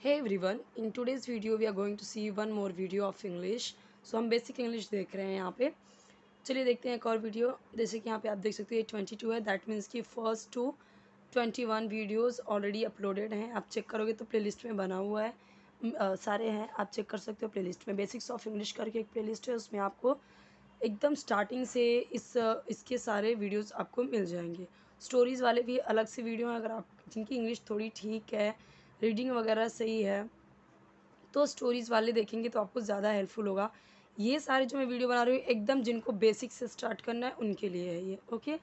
Hey everyone, in today's video we are going to see one more video of English. So हम basic English देख रहे हैं यहाँ पे. चलिए देखते हैं एक और वीडियो. जैसे कि यहाँ पे आप देख सकते हैं 22 है, दैट मीन्स कि first to 21 videos already uploaded हैं. आप चेक करोगे तो प्लेलिस्ट में बना हुआ है. सारे हैं, आप चेक कर सकते हो प्लेलिस्ट में. बेसिक्स ऑफ इंग्लिश करके एक प्लेलिस्ट है, उसमें आपको एकदम स्टार्टिंग से इसके सारे वीडियोस आपको मिल जाएंगे. स्टोरीज़ वाले भी अलग से वीडियो हैं. अगर आप जिनकी इंग्लिश थोड़ी ठीक है, रीडिंग वगैरह सही है, तो स्टोरीज़ वाले देखेंगे तो आपको ज़्यादा हेल्पफुल होगा. ये सारे जो मैं वीडियो बना रही हूँ एकदम जिनको बेसिक से स्टार्ट करना है उनके लिए है ये. ओके.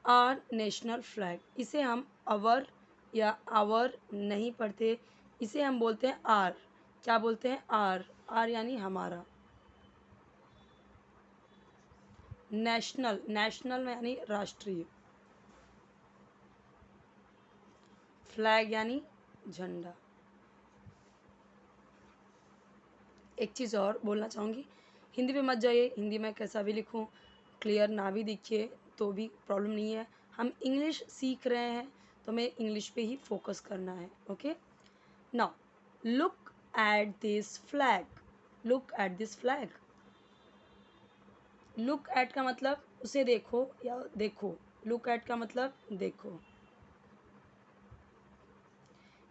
आर नेशनल फ्लैग, इसे हम अवर या आवर नहीं पढ़ते, इसे हम बोलते हैं आर. क्या बोलते हैं? आर. आर यानी हमारा. नेशनल, नेशनल यानी राष्ट्रीय. फ्लैग यानी झंडा. एक चीज़ और बोलना चाहूँगी, हिंदी पे मत जाइए. हिंदी में कैसा भी लिखूँ, क्लियर ना भी दिखे तो भी प्रॉब्लम नहीं है. हम इंग्लिश सीख रहे हैं तो हमें इंग्लिश पे ही फोकस करना है. Okay. Now look at this flag. Look at this flag. Look at का मतलब उसे देखो या देखो. लुक एट का मतलब देखो.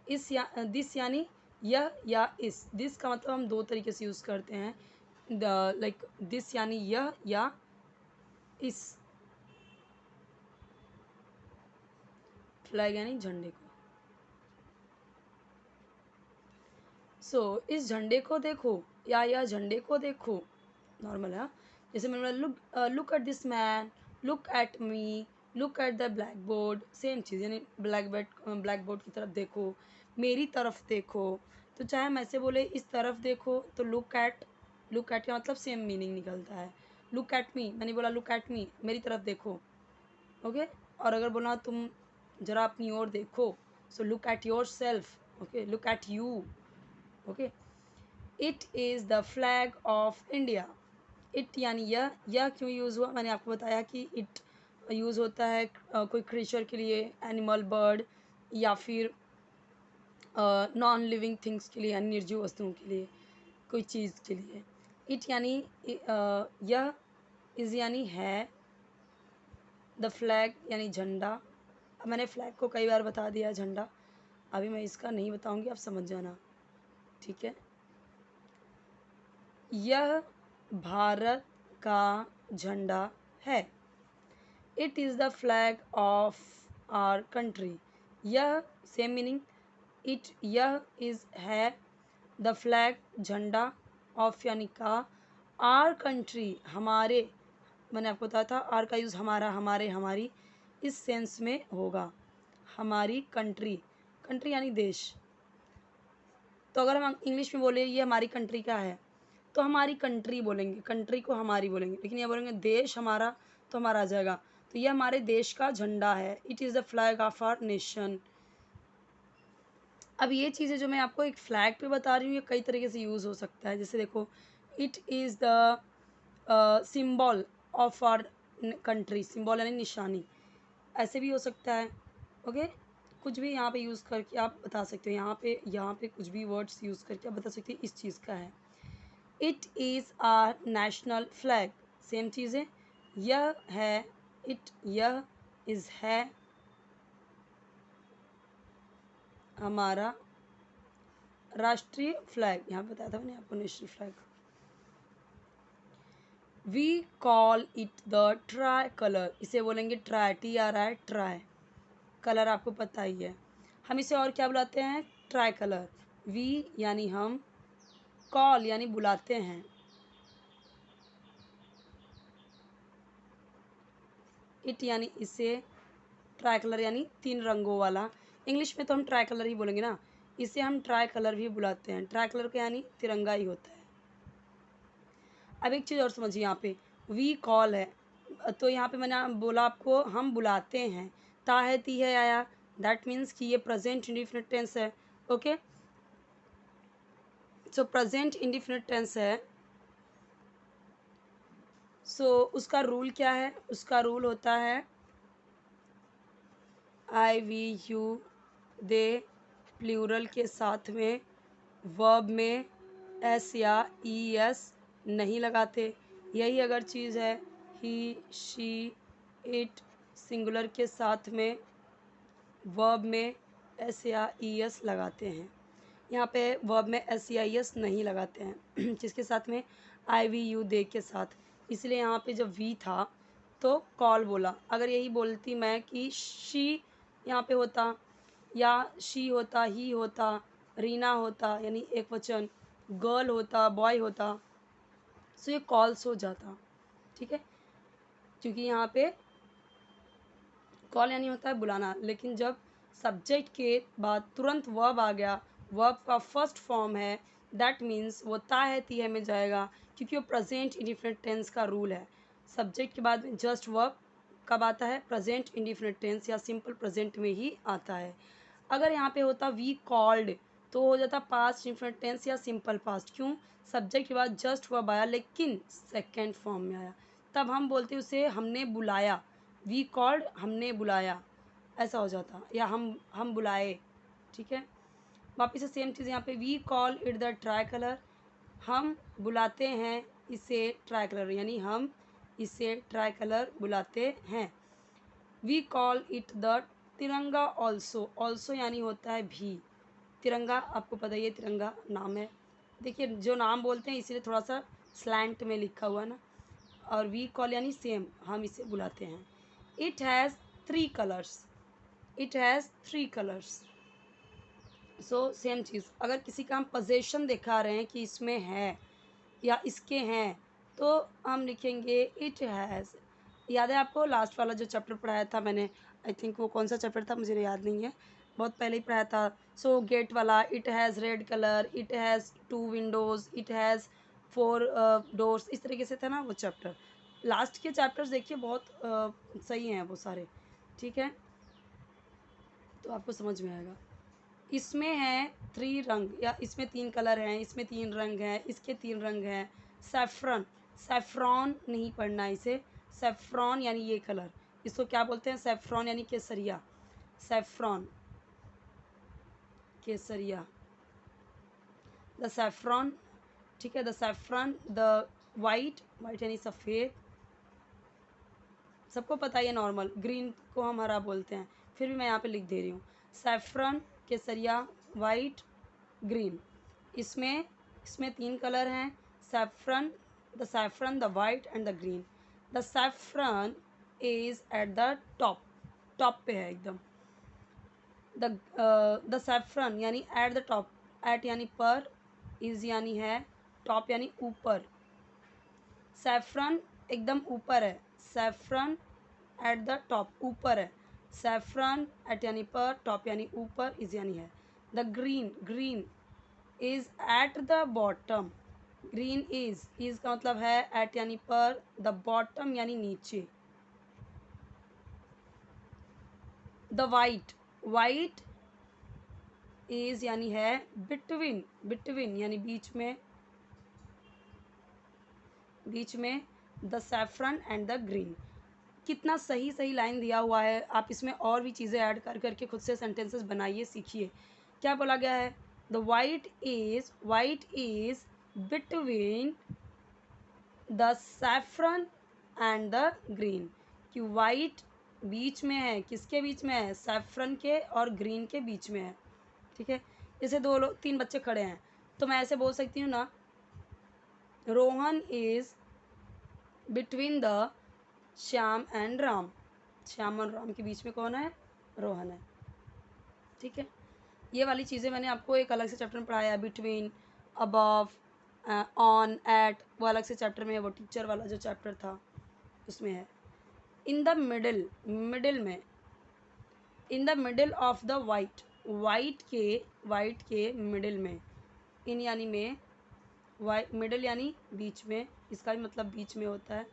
इस या दिस यानी यह या इस. दिस का मतलब हम दो तरीके से यूज़ करते हैं. लाइक दिस यानी यह या इस. फ्लैग यानी झंडे को. इस झंडे को देखो या यह झंडे को देखो. नॉर्मल है. जैसे मैंने बोला look at this man, look at me, look at the black board. Same चीज़ यानी ब्लैक बोर्ड की तरफ देखो, मेरी तरफ देखो. तो चाहे हम ऐसे बोले इस तरफ देखो तो लुक एट. लुक एट का मतलब सेम मीनिंग निकलता है. लुक एट मी, मैंने बोला लुक एट मी, मेरी तरफ देखो. ओके. और अगर बोला तुम ज़रा अपनी ओर देखो, so look at your self. Okay. Look at you. Okay. It is the flag of India. It यानी यह क्यों यूज़ हुआ, मैंने आपको बताया कि इट यूज़ होता है कोई क्रीचर के लिए, एनिमल, बर्ड, या फिर नॉन लिविंग थिंग्स के लिए यानी निर्जीव वस्तुओं के लिए, कोई चीज़ के लिए. इट यानी यह. इज़ यानी है. द फ्लैग यानी झंडा. अब मैंने फ्लैग को कई बार बता दिया झंडा, अभी मैं इसका नहीं बताऊंगी, आप समझ जाना. ठीक है. यह भारत का झंडा है. It is the flag of our country. यह सेम मीनिंग. इट यह इज़ है. द फ्लैग झंडा. ऑफ यानी का. आर कंट्री हमारे. मैंने आपको बताया था आर का यूज़ हमारा, हमारे, हमारी इस सेंस में होगा. हमारी कंट्री. कंट्री यानी देश. तो अगर हम इंग्लिश में बोले ये हमारी कंट्री का है तो हमारी कंट्री बोलेंगे, कंट्री को हमारी बोलेंगे. लेकिन ये बोलेंगे देश हमारा तो हमारा आ जाएगा. तो ये हमारे देश का झंडा है. It is the flag of our nation. अब ये चीज़ें जो मैं आपको एक फ्लैग पे बता रही हूँ ये कई तरीके से यूज़ हो सकता है. जैसे देखो, it is the symbol of our country. Symbol यानी निशानी, ऐसे भी हो सकता है. ओके. कुछ भी यहाँ पे यूज़ करके आप बता सकते हो. यहाँ पे कुछ भी वर्ड्स यूज़ करके आप बता सकते हो इस चीज़ का है. It is our national flag. Same चीज़ है. यह है. इट यह इज़ है हमारा राष्ट्रीय फ्लैग. यहाँ बताया था मैंने आपको national flag. We call it the tricolour. इसे बोलेंगे ट्राई. TRI try. कलर आपको पता ही है. हम इसे और क्या बुलाते हैं? Try colour. वी यानी हम, कॉल यानी बुलाते हैं. इट यानी इसे, ट्राई कलर यानी तीन रंगों वाला. इंग्लिश में तो हम ट्राई कलर ही बोलेंगे ना. इसे हम ट्राई कलर भी बुलाते हैं. ट्राई कलर का यानी तिरंगा ही होता है. अब एक चीज़ और समझिए, यहाँ पे वी कॉल है तो यहाँ पे मैंने बोला आपको हम बुलाते हैं. ता है, ती है, आया. दैट मीन्स कि ये प्रेजेंट इंडिफिनिट टेंस है. Okay. So present indefinite tense है. उसका रूल क्या है? उसका रूल होता है I, we, you, they, plural के साथ में वर्ब में एस या ई एस नहीं लगाते। यही अगर चीज़ है ही शी इट, सिंगुलर के साथ में वर्ब में एस या ई एस लगाते हैं। यहाँ पे वर्ब में एस या ई एस नहीं लगाते हैं जिसके साथ में आई वी यू दे के साथ। इसलिए यहाँ पे जब वी था तो कॉल बोला। अगर यही बोलती मैं कि शी यहाँ पे होता, या शी होता, ही होता, रीना होता यानी एक वचन, गर्ल होता, बॉय होता, सो ये कॉल्स हो जाता। ठीक है, क्योंकि यहाँ पे कॉल यानी होता है बुलाना, लेकिन जब सब्जेक्ट के बाद तुरंत वर्ब आ गया, वर्ब का फर्स्ट फॉर्म है, दैट मीन्स वो ता है ती है में जाएगा, क्योंकि वो प्रेजेंट इंडिफिनिट टेंस का रूल है। सब्जेक्ट के बाद में जस्ट वर्ब कब आता है? प्रेजेंट इंडिफिनिट टेंस या सिंपल प्रेजेंट में ही आता है। अगर यहाँ पे होता वी कॉल्ड तो हो जाता पास्ट इंडिफिनिट टेंस या सिंपल पास्ट। क्यों? सब्जेक्ट के बाद जस्ट वर्ब आया लेकिन सेकेंड फॉर्म में आया, तब हम बोलते उसे हमने बुलाया। वी कॉल्ड, हमने बुलाया, ऐसा हो जाता, या हम बुलाए। ठीक है, वापिस से सेम चीज़ यहाँ पे, we call it the tricolour, हम बुलाते हैं इसे ट्राई कलर, यानी हम इसे ट्राई कलर बुलाते हैं। वी कॉल इट द तिरंगा ऑल्सो, ऑल्सो यानी होता है भी। तिरंगा आपको पता ही है, तिरंगा नाम है। देखिए जो नाम बोलते हैं इसीलिए थोड़ा सा स्लैंट में लिखा हुआ है ना। और वी कॉल यानी सेम, हम इसे बुलाते हैं। It has 3 colours, it has 3 colours. So same चीज़, अगर किसी का हम पोजेशन दिखा रहे हैं कि इसमें है या इसके हैं, तो हम लिखेंगे इट हैज़। याद है आपको लास्ट वाला जो चैप्टर पढ़ाया था मैंने, आई थिंक वो कौन सा चैप्टर था मुझे याद नहीं है, बहुत पहले ही पढ़ाया था। सो गेट वाला, it has red colour, it has 2 Windows, it has 4 doors, इस तरीके से था ना वो चैप्टर। लास्ट के चैप्टर्स देखिए बहुत सही हैं वो सारे। ठीक है, तो आपको समझ में आएगा। इसमें है 3 रंग, या इसमें 3 कलर हैं, इसमें 3 रंग हैं, इसके 3 रंग हैं। सैफ्रन, सैफ्रॉन नहीं पढ़ना इसे, सैफ्रॉन यानी ये कलर, इसको क्या बोलते हैं? सैफ्रॉन यानी केसरिया, सैफ्रॉन, केसरिया, द सैफ्रॉन। ठीक है, the saffron, the white, white यानी सफ़ेद, सबको पता ही है नॉर्मल। ग्रीन को हम हरा बोलते हैं, फिर भी मैं यहाँ पे लिख दे रही हूँ। सैफ्रन, केसरिया, वाइट, ग्रीन। इसमें 3 कलर हैं, saffron, the white and the green. The saffron is at the top, top पे है एकदम। द सैफ्रन यानी एट द टॉप, एट यानी पर, इज यानी है, टॉप यानी ऊपर। सैफ्रन एकदम ऊपर है, सैफ्रन एट द टॉप, ऊपर है। सैफ्रन एट यानी पर, टॉप यानी ऊपर, इज यानी है। The green, green is at the bottom, green is का मतलब है एट यानी पर, द बॉटम यानी नीचे। द वाइट, वाइट इज यानी है बिटवीन, बिटवीन यानी बीच में, बीच में। The saffron and the green. कितना सही सही लाइन दिया हुआ है, आप इसमें और भी चीज़ें ऐड कर करके खुद से सेंटेंसेस बनाइए, सीखिए। क्या बोला गया है? The white is between the saffron and the green, कि वाइट बीच में है, किसके बीच में है? सैफ्रन के और ग्रीन के बीच में है। ठीक है, जैसे 2 लोग 3 बच्चे खड़े हैं, तो मैं ऐसे बोल सकती हूँ ना, Rohan is between the Shyam and Ram, Shyam और राम के बीच में कौन है? रोहन है। ठीक है, ये वाली चीज़ें मैंने आपको एक अलग से चैप्टर में पढ़ाया है, बिटवीन, अबव, ऑन, एट, वो अलग से चैप्टर में है, वो टीचर वाला जो चैप्टर था उसमें है। इन द मिडिल, मिडिल में, इन the middle of the white, white के मिडिल में, इन यानी में, वाइट, मिडिल यानी बीच में, इसका भी मतलब बीच में होता है।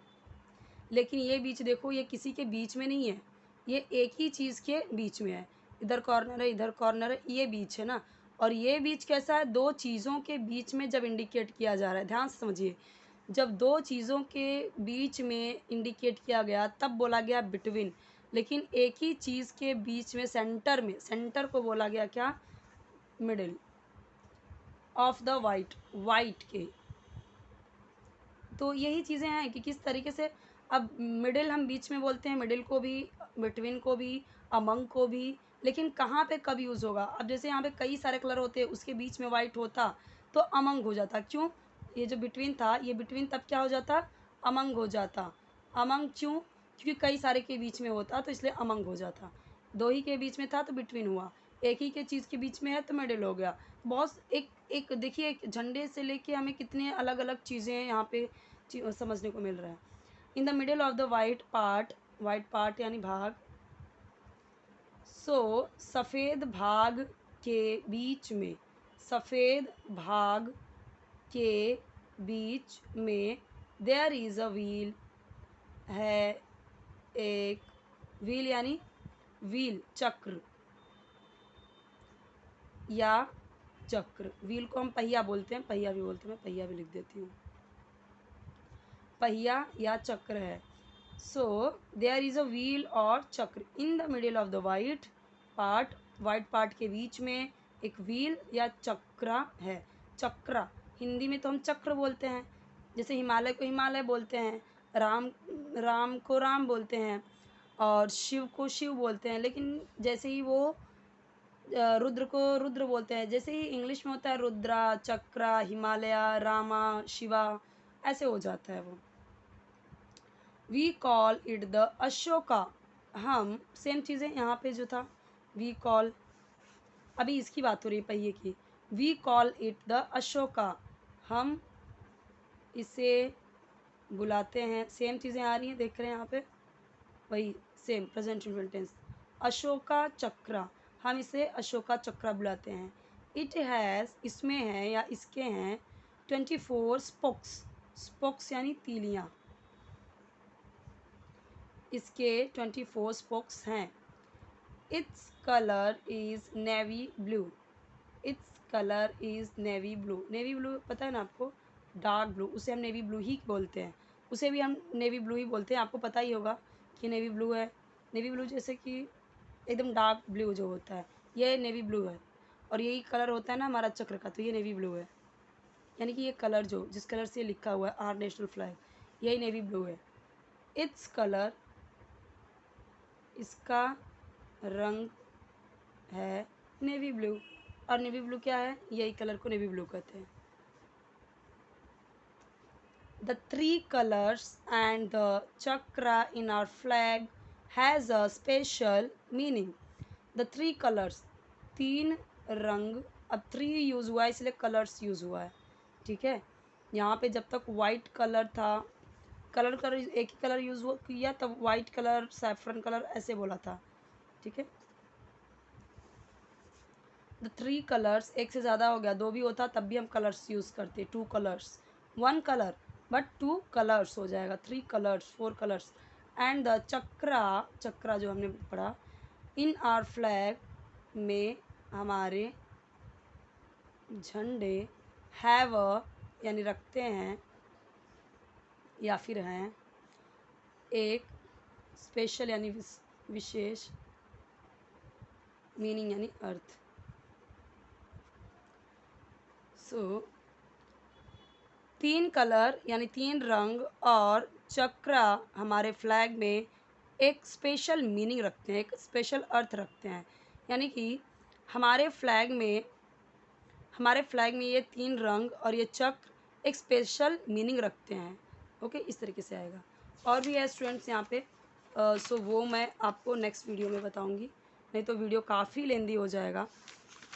लेकिन ये बीच देखो, ये किसी के बीच में नहीं है, ये एक ही चीज़ के बीच में है। इधर कॉर्नर है, इधर कॉर्नर है, ये बीच है ना। और ये बीच कैसा है? 2 चीज़ों के बीच में जब इंडिकेट किया जा रहा है, ध्यान से समझिए, जब 2 चीज़ों के बीच में इंडिकेट किया गया तब बोला गया बिटवीन। लेकिन एक ही चीज़ के बीच में, सेंटर में, सेंटर को बोला गया क्या? Middle of the white, white के। तो यही चीज़ें हैं कि किस तरीके से, अब मिडिल हम बीच में बोलते हैं, मिडिल को भी, बिटवीन को भी, अमंग को भी, लेकिन कहाँ पे कब यूज़ होगा। अब जैसे यहाँ पे कई सारे कलर होते हैं, उसके बीच में वाइट होता तो अमंग हो जाता। क्यों? ये जो बिटवीन था, ये बिटवीन तब क्या हो जाता, अमंग हो जाता। अमंग क्यों? क्योंकि कई सारे के बीच में होता तो इसलिए अमंग हो जाता। दो ही के बीच में था तो बिटवीन हुआ, एक ही के चीज़ के बीच में है तो मिडिल हो गया। बहुत एक एक देखिए, एक झंडे से लेके हमें कितने अलग अलग चीज़ें यहाँ पे समझने को मिल रहा है। इन the middle of the white part यानी भाग, सो सफ़ेद भाग के बीच में, सफ़ेद भाग के बीच में देयर इज़ अ व्हील, है एक व्हील यानी व्हील, चक्र या चक्र। व्हील को हम पहिया बोलते हैं, पहिया भी बोलते हैं, मैं पहिया भी लिख देती हूँ, पहिया या चक्र है। So there is a wheel और चक्र in the middle of the white part, white part के बीच में एक व्हील या चक्रा है। चक्रा हिंदी में तो हम चक्र बोलते हैं, जैसे हिमालय को हिमालय बोलते हैं, राम राम को राम बोलते हैं, और शिव को शिव बोलते हैं। लेकिन जैसे ही वो रुद्र को रुद्र बोलते हैं, जैसे ही इंग्लिश में होता है रुद्रा, चक्रा, हिमालय, रामा, शिवा, ऐसे हो जाता है वो। We call it the Ashoka, हम सेम चीज़ें यहाँ पे जो था वी कॉल, अभी इसकी बात हो रही है पहिए की। We call it the Ashoka, हम इसे बुलाते हैं, सेम चीज़ें आ रही हैं, देख रहे हैं यहाँ पे, वही same present simple tense. Ashoka chakra, हम इसे अशोका चक्रा बुलाते हैं। इट हैज़, इसमें है या इसके हैं 24 स्पोक्स, स्पोक्स यानी तीलियाँ, इसके 24 स्पोक्स हैं। Its colour is navy blue, its colour is navy blue, navy blue पता है ना आपको, डार्क ब्लू, उसे हम नेवी ब्लू ही बोलते हैं, उसे भी हम नेवी ब्लू ही बोलते हैं। आपको पता ही होगा कि नेवी ब्लू है, नेवी ब्लू जैसे कि एकदम डार्क ब्लू जो होता है, ये नेवी ब्लू है। और यही कलर होता है ना हमारा चक्र का, तो ये नेवी ब्लू है। यानी कि ये कलर जो जिस कलर से लिखा हुआ है आर नेशनल फ्लैग, यही नेवी ब्लू है। इट्स कलर, इसका रंग है नेवी ब्लू, और नेवी ब्लू क्या है, यही कलर को नेवी ब्लू कहते हैं। The three colours and the chakra in our flag has a special meaning. The three colours, तीन रंग, अब थ्री यूज़ हुआ है इसलिए कलर्स यूज़ हुआ है, ठीक है। यहाँ पे जब तक वाइट कलर था, कलर कलर एक ही कलर यूज़ किया, तब वाइट कलर, सैफरन कलर ऐसे बोला था, ठीक है। द थ्री कलर्स, एक से ज़्यादा हो गया, दो भी होता तब भी हम कलर्स यूज़ करते, two colours, one colour, but two colours हो जाएगा, three colours, four colours. And the chakra, chakra जो हमने पढ़ा, इन आर फ्लैग, में हमारे झंडे, हैव यानी रखते हैं या फिर हैं, एक स्पेशल यानी विशेष, मीनिंग यानी अर्थ। सो तीन कलर यानी तीन रंग और चक्रा हमारे फ्लैग में एक स्पेशल मीनिंग रखते हैं, एक स्पेशल अर्थ रखते हैं। यानी कि हमारे फ्लैग में, हमारे फ्लैग में ये तीन रंग और ये चक्र एक स्पेशल मीनिंग रखते हैं। ओके, इस तरीके से आएगा। और भी है स्टूडेंट्स यहाँ पे, सो वो मैं आपको नेक्स्ट वीडियो में बताऊँगी, नहीं तो वीडियो काफ़ी लेंदी हो जाएगा।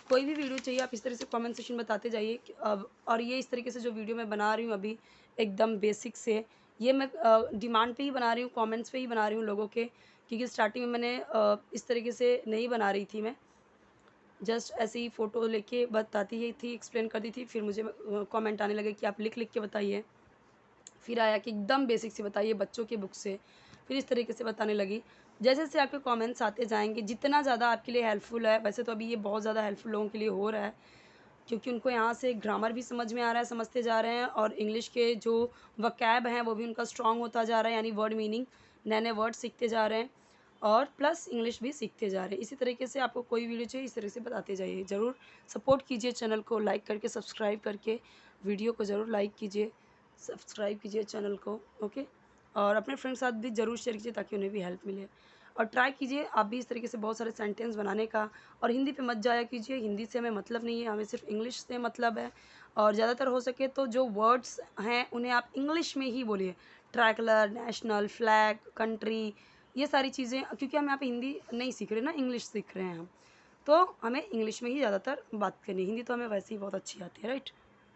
कोई भी वीडियो चाहिए आप इस तरह से कमेंट सेक्शन बताते जाइए अब। और ये इस तरीके से जो वीडियो मैं बना रही हूँ अभी एकदम बेसिक से, ये मैं डिमांड पे ही बना रही हूँ, कमेंट्स पे ही बना रही हूँ लोगों के, क्योंकि स्टार्टिंग में मैंने इस तरीके से नहीं बना रही थी, मैं जस्ट ऐसे ही फ़ोटो लेके बताती ही थी, एक्सप्लेन करती थी, फिर मुझे कमेंट आने लगे कि आप लिख लिख के बताइए, फिर आया कि एकदम बेसिक से बताइए बच्चों के बुक से, फिर इस तरीके से बताने लगी। जैसे जैसे आपके कमेंट्स आते जाएंगे, जितना ज़्यादा आपके लिए हेल्पफुल है, वैसे तो अभी ये बहुत ज़्यादा हेल्पफुल लोगों के लिए हो रहा है, क्योंकि उनको यहाँ से ग्रामर भी समझ में आ रहा है, समझते जा रहे हैं, और इंग्लिश के जो वकैब हैं वो भी उनका स्ट्रॉन्ग होता जा रहा है, यानी वर्ड मीनिंग, नए नए वर्ड सीखते जा रहे हैं। और प्लस इंग्लिश भी सीखते जा रहे हैं। इसी तरीके से आपको कोई वीडियो चाहिए इस तरह से बताते जाइए। ज़रूर सपोर्ट कीजिए चैनल को, लाइक करके सब्सक्राइब करके वीडियो को ज़रूर लाइक कीजिए, सब्सक्राइब कीजिए चैनल को, ओके। और अपने फ्रेंड के साथ भी ज़रूर शेयर कीजिए ताकि उन्हें भी हेल्प मिले। और ट्राई कीजिए आप भी इस तरीके से बहुत सारे सेंटेंस बनाने का। और हिंदी पे मत जाया कीजिए, हिंदी से हमें मतलब नहीं है, हमें सिर्फ इंग्लिश से मतलब है। और ज़्यादातर हो सके तो जो वर्ड्स हैं उन्हें आप इंग्लिश में ही बोलिए। ट्रैवलर, नेशनल, फ्लैग, कंट्री, ये सारी चीज़ें, क्योंकि हम यहाँ पे हिंदी नहीं सीख रहे ना, इंग्लिश सीख रहे हैं हम, तो हमें इंग्लिश में ही ज़्यादातर बात करनी है। हिंदी तो हमें वैसे ही बहुत अच्छी आती है, राइट।